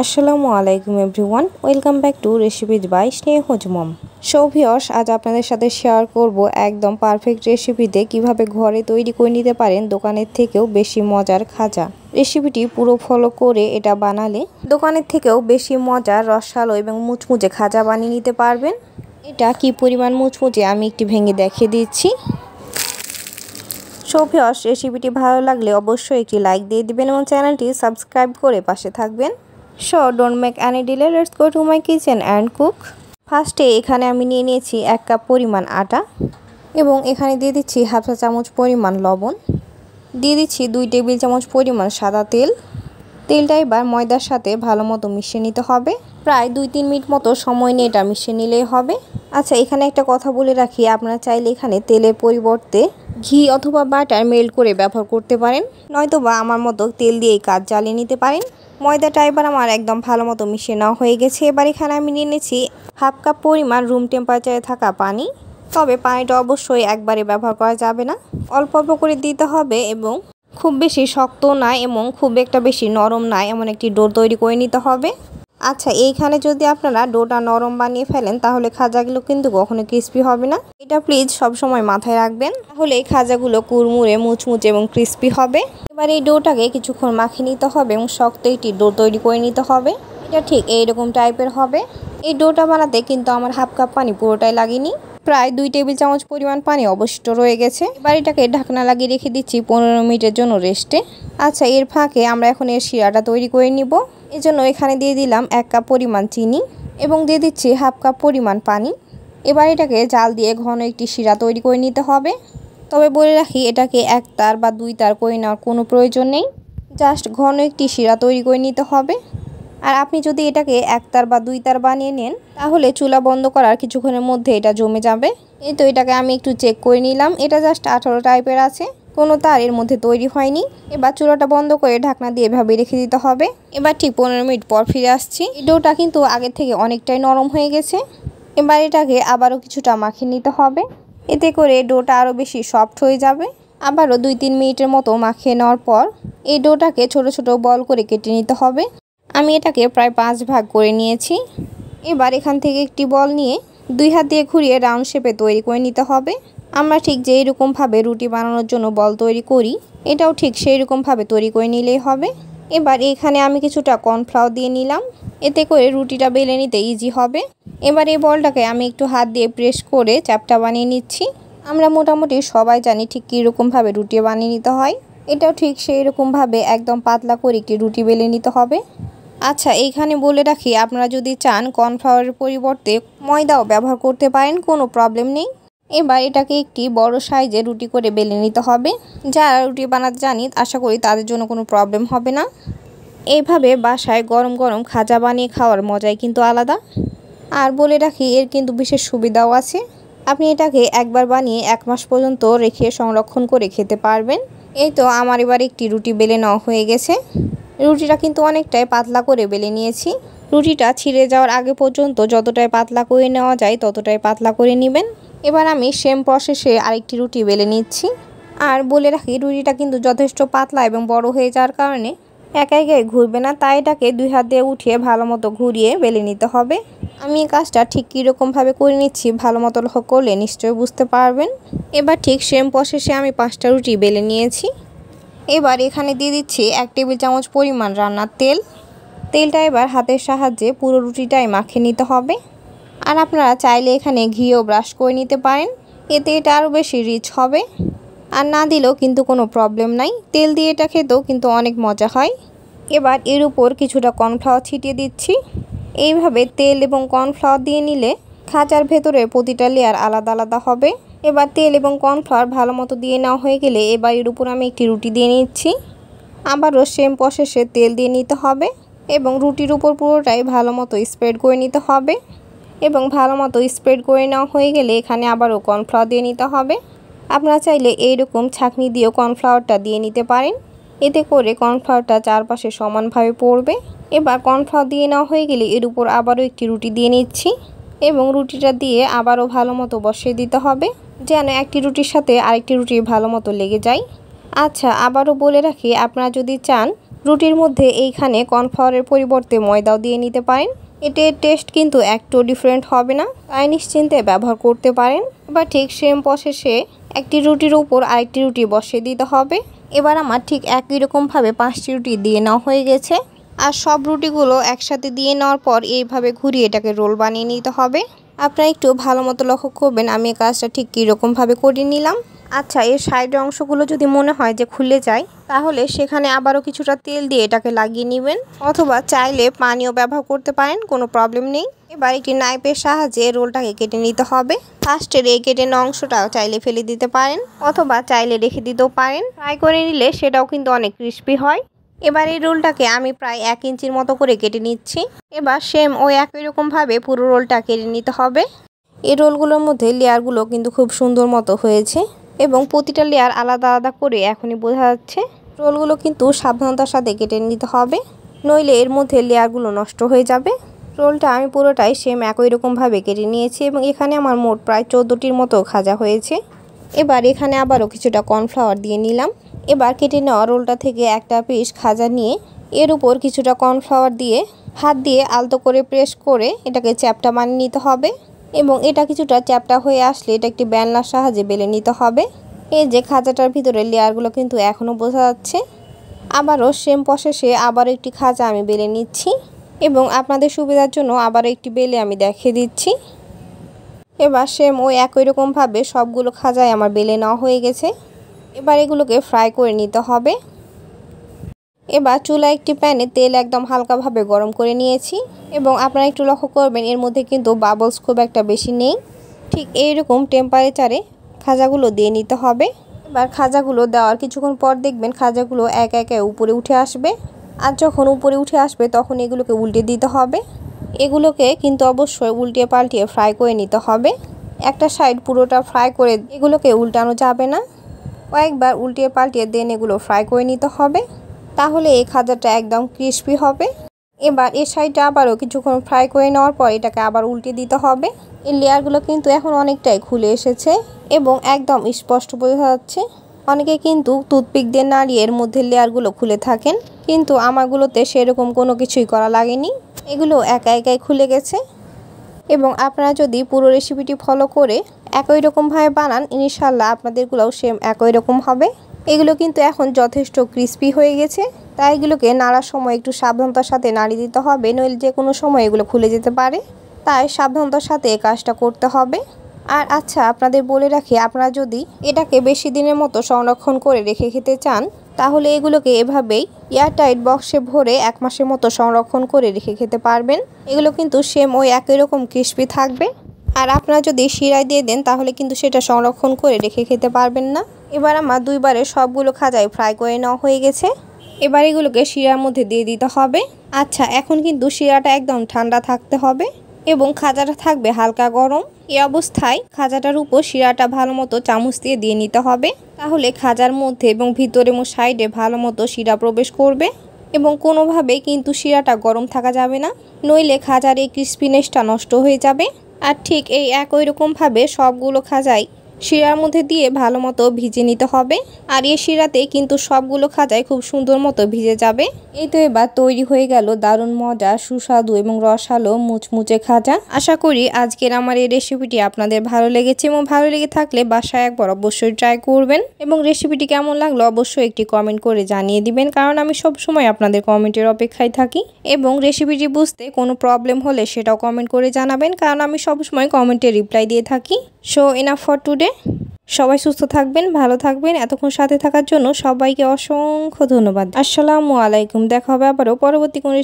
আসসালামু আলাইকুম everyone, welcome back to recipes by Sneha's mom. So viewers, আজ আপনাদের সাথে শেয়ার করব একদম পারফেক্ট রেসিপিতে কিভাবে ঘরে তৈরি করে নিতে পারেন দোকানের থেকেও বেশি মজার খাজা। রেসিপিটি পুরো ফলো করে এটা বানালে দোকানের থেকেও বেশি মজার রসালো এবং মুচমুচে খাজা বানিয়ে নিতে পারবেন। এটা কি পরিমাণ মুচমুচে আমি একটু ভেঙে দেখিয়ে দিচ্ছি। সো ভিউয়ার্স, রেসিপিটি ভালো লাগলে অবশ্যই একটি লাইক দিয়ে দিবেন এবং চ্যানেলটি সাবস্ক্রাইব করে পাশে থাকবেন। So don't make any delay, let's go to my kitchen and cook. ফার্স্টে এখানে আমি নিয়ে নিয়েছি 1 কাপ পরিমাণ আটা এবং এখানে দিয়ে দিচ্ছি হাফ চা চামচ পরিমাণ লবণ, দিয়ে দিচ্ছি 2 টেবিল চামচ পরিমাণ সাদা তেল। তেলটা এবার ময়দার সাথে ভালো মতো মিশিয়ে নিতে হবে। প্রায় 2-3 মিনিট মতো সময় নিয়ে এটা মিশিয়ে নিলেই হবে। আচ্ছা, এখানে একটা কথা বলে রাখি, আপনারা চাইলে এখানে তেলের পরিবর্তে ঘি অথবা বাটার মেল্ট করে ব্যবহার করতে পারেন, নয়তোবা আমার মতো তেল দিয়েই কাজ চালিয়ে নিতে পারেন। ময়দাটা এবার আমার একদম ভালো মতো মিশিয়ে নেওয়া হয়ে গেছে। এবার এখানে আমি নিয়ে নিয়েছি হাফ কাপ পরিমাণ রুম টেম্পারেচারে থাকা পানি। তবে পানিটা অবশ্যই একবারে ব্যবহার করা যাবে না, অল্প অল্প করে দিতে হবে এবং খুব বেশি শক্ত না এবং খুব একটা বেশি নরম না, এমন একটি ডো তৈরি করে নিতে হবে। আচ্ছা, এইখানে যদি আপনারা ডোটা নরম বানিয়ে ফেলেন তাহলে খাজাগুলো কিন্তু কখনো ক্রিস্পি হবে না। এটা প্লিজ সবসময় মাথায় রাখবেন, তাহলে এই খাজাগুলো কুড়মুড়ে মুচমুচে এবং ক্রিস্পি হবে। এবার এই ডোটাকে কিছুক্ষণ মাখিয়ে নিতে হবে এবং শক্ত একটি ডো তৈরি করে নিতে হবে। এটা ঠিক এইরকম টাইপের হবে। এই ডোটা বানাতে কিন্তু আমার হাফ কাপ পানি পুরোটাই লাগেনি, প্রায় 2 টেবিল চামচ পরিমাণ পানি অবশিষ্ট রয়ে গেছে। এবার এটাকে ঢাকনা লাগিয়ে রেখে দিচ্ছি 15 মিনিটের জন্য রেস্টে। আচ্ছা, এর ফাঁকে আমরা এখন এর শিরাটা তৈরি করে নিব। এজন্য এখানে দিয়ে দিলাম 1 কাপ পরিমাণ চিনি এবং দিয়ে দিচ্ছি হাফ কাপ পরিমাণ পানি। এবার এটাকে জাল দিয়ে ঘন একটি শিরা তৈরি করে নিতে হবে। তবে বলে রাখি, এটাকে 1 তার বা 2 তার করে নেওয়ার কোনো প্রয়োজন নেই, জাস্ট ঘন একটি শিরা তৈরি করে নিতে হবে। আর আপনি যদি এটাকে 1 তার বা 2 তার বানিয়ে নেন তাহলে চুলা বন্ধ করার কিছুক্ষণের মধ্যে এটা জমে যাবে। এই তো এটাকে আমি একটু চেক করে নিলাম, এটা জাস্ট 18 টাইপের আছে, কোনো তার এর মধ্যে তৈরি হয়নি। এবার চুলাটা বন্ধ করে ঢাকনা দিয়ে এভাবে রেখে দিতে হবে। এবার ঠিক 15 মিনিট পর ফিরে আসছি। এই ডোটা কিন্তু আগের থেকে অনেকটাই নরম হয়ে গেছে। এবার এটাকে আবারও কিছুটা মাখিয়ে নিতে হবে, এতে করে ডোটা আরও বেশি সফট হয়ে যাবে। আবারও 2-3 মিনিটের মতো মাখিয়ে নেওয়ার পর এই ডোটাকে ছোট ছোট বল করে কেটে নিতে হবে। আমি এটাকে প্রায় 5 ভাগ করে নিয়েছি। এবার এখান থেকে একটি বল নিয়ে 2 হাত দিয়ে ঘুরিয়ে রাউন্ড শেপে তৈরি করে নিতে হবে। আমরা ঠিক যেই রকমভাবে রুটি বানানোর জন্য বল তৈরি করি, এটাও ঠিক সেই রকমভাবে তৈরি করে নিলেই হবে। এবার এখানে আমি কিছুটা কর্নফ্লাওয়ার দিয়ে নিলাম, এতে করে রুটিটা বেলে নিতে ইজি হবে। এবার এই বলটাকে আমি একটু হাত দিয়ে প্রেস করে চ্যাপটা বানিয়ে নিচ্ছি। আমরা মোটামুটি সবাই জানি ঠিক কীরকমভাবে রুটি বানিয়ে নিতে হয়, এটাও ঠিক সেই রকমভাবে একদম পাতলা করে একটি রুটি বেলে নিতে হবে। আচ্ছা, এইখানে বলে রাখি, আপনারা যদি চান কর্নফ্লাওয়ারের পরিবর্তে ময়দাও ব্যবহার করতে পারেন, কোনো প্রবলেম নেই। এবার এটাকে একটি বড় সাইজে রুটি করে বেলে নিতে হবে। যারা রুটি বানাতে জানি আশা করি তাদের জন্য কোনো প্রবলেম হবে না। এইভাবে বাসায় গরম গরম খাজা বানিয়ে খাওয়ার মজাই কিন্তু আলাদা। আর বলে রাখি, এর কিন্তু বিশেষ সুবিধাও আছে। আপনি এটাকে একবার বানিয়ে 1 মাস পর্যন্ত রেখে সংরক্ষণ করে খেতে পারবেন। এই তো আমার এবার একটি রুটি বেলে নেওয়া হয়ে গেছে। রুটিটা কিন্তু অনেকটাই পাতলা করে বেলে নিয়েছি। রুটিটা ছিঁড়ে যাওয়ার আগে পর্যন্ত যতটাই পাতলা করে নেওয়া যায় ততটাই পাতলা করে নেবেন। এবার আমি সেম প্রসেসে আরেকটি রুটি বেলে নিচ্ছি। আর বলে রাখি, রুটিটা কিন্তু যথেষ্ট পাতলা এবং বড় হয়ে যাওয়ার কারণে একা একাই ঘুরবে না, তাই এটাকে 2 হাত দিয়ে উঠিয়ে ভালো মতো ঘুরিয়ে বেলে নিতে হবে। আমি এই কাজটা ঠিক কীরকমভাবে করে নিচ্ছি ভালো মতো লক্ষ্য করলে নিশ্চয়ই বুঝতে পারবেন। এবার ঠিক সেম প্রসেসে আমি 5টা রুটি বেলে নিয়েছি। এবার এখানে দিয়ে দিচ্ছি 1 টেবিল চামচ পরিমাণ রান্নার তেল। তেলটা এবার হাতের সাহায্যে পুরো রুটিটাই মাখিয়ে নিতে হবে। আর আপনারা চাইলে এখানে ঘিও ব্রাশ করে নিতে পারেন, এতে এটা আরও বেশি রিচ হবে। আর না দিলেও কিন্তু কোনো প্রবলেম নাই, তেল দিয়ে এটা খেতেও কিন্তু অনেক মজা হয়। এবার এর উপর কিছুটা কর্নফ্লাওয়ার ছিটিয়ে দিচ্ছি। এইভাবে তেল এবং কর্নফ্লাওয়ার দিয়ে নিলে খাঁচার ভেতরে প্রতিটা লেয়ার আলাদা আলাদা হবে। এবার তেল এবং কর্নফ্লাওয়ার ভালো মতো দিয়ে নেওয়া হয়ে গেলে এবার এর উপর আমি একটি রুটি দিয়ে নিচ্ছি। আবারও সেম প্রসেসে তেল দিয়ে নিতে হবে এবং রুটির উপর পুরোটাই ভালো মতো স্প্রেড করে নিতে হবে। এবং ভালো মতো স্প্রেড করে নেওয়া হয়ে গেলে এখানে আবারও কর্নফ্লাওয়ার দিয়ে নিতে হবে। আপনারা চাইলে এইরকম ছাঁকনি দিয়েও কর্নফ্লাওয়ারটা দিয়ে নিতে পারেন, এতে করে কর্নফ্লাওয়ারটা চারপাশে সমানভাবে পড়বে। এবার কর্নফ্লাওয়ার দিয়ে নেওয়া হয়ে গেলে এর উপর আবারও একটি রুটি দিয়ে নিচ্ছি এবং রুটিটা দিয়ে আবারও ভালো মতো বসিয়ে দিতে হবে, যেন একটি রুটির সাথে আরেকটি রুটি ভালো মতো লেগে যায়। আচ্ছা, আবারও বলে রাখি, আপনারা যদি চান রুটির মধ্যে এইখানে কর্নফ্লাওয়ারের পরিবর্তে ময়দাও দিয়ে নিতে পারেন। এটার টেস্ট কিন্তু একটু ডিফারেন্ট হবে না, তাই নিশ্চিন্তে ব্যবহার করতে পারেন। এবার ঠিক সেম প্রসেসে একটি রুটির উপর আরেকটি রুটি বসিয়ে দিতে হবে। এবার আমার ঠিক একই রকমভাবে 5টি রুটি দিয়ে নেওয়া হয়ে গেছে। আর সব রুটিগুলো একসাথে দিয়ে নেওয়ার পর এইভাবে ঘুরিয়ে এটাকে রোল বানিয়ে নিতে হবে। আপনারা একটু ভালো মতো লক্ষ্য করবেন আমি এই কাজটা ঠিক কীরকমভাবে করে নিলাম। আচ্ছা, এর সাইডের অংশগুলো যদি মনে হয় যে খুলে যায়, তাহলে সেখানে আবারও কিছুটা তেল দিয়ে এটাকে লাগিয়ে নেবেন, অথবা চাইলে পানিও ব্যবহার করতে পারেন, কোনো প্রবলেম নেই। এবার একটি নাইফের সাহায্যে রোলটাকে কেটে নিতে হবে। ফার্স্টের এই কেটে নেওয়া অংশটাও চাইলে ফেলে দিতে পারেন, অথবা চাইলে রেখে দিতেও পারেন। ফ্রাই করে নিলে সেটাও কিন্তু অনেক ক্রিস্পি হয়। এবার এই রোলটাকে আমি প্রায় 1 ইঞ্চির মতো করে কেটে নিচ্ছি। এবার সেম ওই একই রকমভাবে পুরো রোলটা কেটে নিতে হবে। এই রোলগুলোর মধ্যে লেয়ারগুলো কিন্তু খুব সুন্দর মতো হয়েছে এবং প্রতিটা লেয়ার আলাদা আলাদা করে এখনই বোঝা যাচ্ছে। রোলগুলো কিন্তু সাবধানতার সাথে কেটে নিতে হবে, নইলে এর মধ্যে লেয়ারগুলো নষ্ট হয়ে যাবে। রোলটা আমি পুরোটাই সেম একই রকমভাবে কেটে নিয়েছি এবং এখানে আমার মোট প্রায় 14টির মতো খাজা হয়েছে। এবার এখানে আবারও কিছুটা কর্নফ্লাওয়ার দিয়ে নিলাম। এবার কেটে নেওয়া রোলটা থেকে একটা পিস খাজা নিয়ে এর উপর কিছুটা কর্নফ্লাওয়ার দিয়ে হাত দিয়ে আলতো করে প্রেস করে এটাকে চ্যাপটা বানিয়ে নিতে হবে এবং এটা কিছুটা চ্যাপটা হয়ে আসলে এটা একটি বেলনার সাহায্যে বেলে নিতে হবে। এই যে খাজাটার ভিতরে লেয়ারগুলো কিন্তু এখনও বোঝা যাচ্ছে। আবারও সেম প্রসেসে আবারও একটি খাজা আমি বেলে নিচ্ছি এবং আপনাদের সুবিধার জন্য আবারও একটি বেলে আমি দেখিয়ে দিচ্ছি। এবার সেম ওই একই রকমভাবে সবগুলো খাজাই আমার বেলে নেওয়া হয়ে গেছে। এবার এগুলোকে ফ্রাই করে নিতে হবে। এবার চুলায় একটি প্যানে তেল একদম হালকাভাবে গরম করে নিয়েছি এবং আপনারা একটু লক্ষ্য করবেন এর মধ্যে কিন্তু বাবলস খুব একটা বেশি নেই। ঠিক এইরকম টেম্পারেচারে খাজাগুলো দিয়ে নিতে হবে। এবার খাজাগুলো দেওয়ার কিছুক্ষণ পর দেখবেন খাজাগুলো এক একে উপরে উঠে আসবে, আর যখন উপরে উঠে আসবে তখন এগুলোকে উল্টে দিতে হবে। এগুলোকে কিন্তু অবশ্যই উল্টিয়ে পাল্টিয়ে ফ্রাই করে নিতে হবে। একটা সাইড পুরোটা ফ্রাই করে এগুলোকে উল্টানো যাবে না, কয়েকবার উল্টিয়ে পাল্টিয়ে দেন এগুলো ফ্রাই করে নিতে হবে, তাহলে এই খাজাটা একদম ক্রিস্পি হবে। এবার এই সাইডটা আবারও কিছুক্ষণ ফ্রাই করে নেওয়ার পর এটাকে আবার উল্টে দিতে হবে। এই লেয়ারগুলো কিন্তু এখন অনেকটাই খুলে এসেছে এবং একদম স্পষ্ট বোঝা যাচ্ছে। অনেকে কিন্তু টুথপিক দিয়ে নাড়িয়ে এর মধ্যে লেয়ারগুলো খুলে থাকেন, কিন্তু আমারগুলোতে সেরকম কোনো কিছুই করা লাগেনি, এগুলো একা একাই খুলে গেছে। এবং আপনারা যদি পুরো রেসিপিটি ফলো করে একই রকমভাবে বানান, ইনশাল্লাহ আপনাদেরগুলোও সেম একই রকম হবে। এগুলো কিন্তু এখন যথেষ্ট ক্রিস্পি হয়ে গেছে, তাই এগুলোকে নাড়ার সময় একটু সাবধানতার সাথে নাড়িয়ে দিতে হবে, নইলে যে কোনো সময় এগুলো খুলে যেতে পারে, তাই সাবধানতার সাথে এই কাজটা করতে হবে। আর আচ্ছা, আপনাদের বলে রাখি, আপনারা যদি এটাকে বেশি দিনের মতো সংরক্ষণ করে রেখে খেতে চান, তাহলে এগুলোকে এভাবেই এয়ারটাইট বক্সে ভরে 1 মাসের মতো সংরক্ষণ করে রেখে খেতে পারবেন। এগুলো কিন্তু সেম ওই একই রকম ক্রিস্পি থাকবে। আর আপনারা যদি শিরায় দিয়ে দেন তাহলে কিন্তু সেটা সংরক্ষণ করে রেখে খেতে পারবেন না। এবার আমার 2 বারে সবগুলো খাজাই ফ্রাই করে নেওয়া হয়ে গেছে। এবার এগুলোকে শিরার মধ্যে দিয়ে দিতে হবে। আচ্ছা, এখন কিন্তু শিরাটা একদম ঠান্ডা থাকতে হবে এবং খাজাটা থাকবে হালকা গরম। এই অবস্থায় খাজাটার উপর শিরাটা ভালো মতো চামচ দিয়ে নিতে হবে, তাহলে খাজার মধ্যে এবং ভিতরে এবং সাইডে ভালো মতো শিরা প্রবেশ করবে এবং কোনোভাবেই কিন্তু শিরাটা গরম থাকা যাবে না, নইলে খাজার এই ক্রিস্পিনেসটা নষ্ট হয়ে যাবে। আর ঠিক এই একই রকমভাবে সবগুলো খাজাই শিরার মধ্যে দিয়ে ভালো মতো ভিজে নিতে হবে। আর এই শিরাতে কিন্তু সবগুলো খাজাই খুব সুন্দর মতো ভিজে যাবে। এই তো এবার তৈরি হয়ে গেল দারুণ মজা, সুস্বাদু এবং রসালো মুচমুচে খাজা। আশা করি আজকের আমার এই রেসিপিটি আপনাদের ভালো লেগেছে এবং ভালো লেগে থাকলে বাসায় একবার অবশ্যই ট্রাই করবেন এবং রেসিপিটি কেমন লাগলো অবশ্যই একটি কমেন্ট করে জানিয়ে দিবেন, কারণ আমি সব সময় আপনাদের কমেন্টের অপেক্ষায় থাকি। এবং রেসিপিটি বুঝতে কোনো প্রবলেম হলে সেটাও কমেন্ট করে জানাবেন, কারণ আমি সবসময় কমেন্টে রিপ্লাই দিয়ে থাকি। So enough for today. সবাই সুস্থ থাকবেন, ভালো থাকবেন। এতক্ষণ সাথে থাকার জন্য সবাইকে অসংখ্য ধন্যবাদ। আসসালামু আলাইকুম। দেখা হবে আবারও পরবর্তী কোনো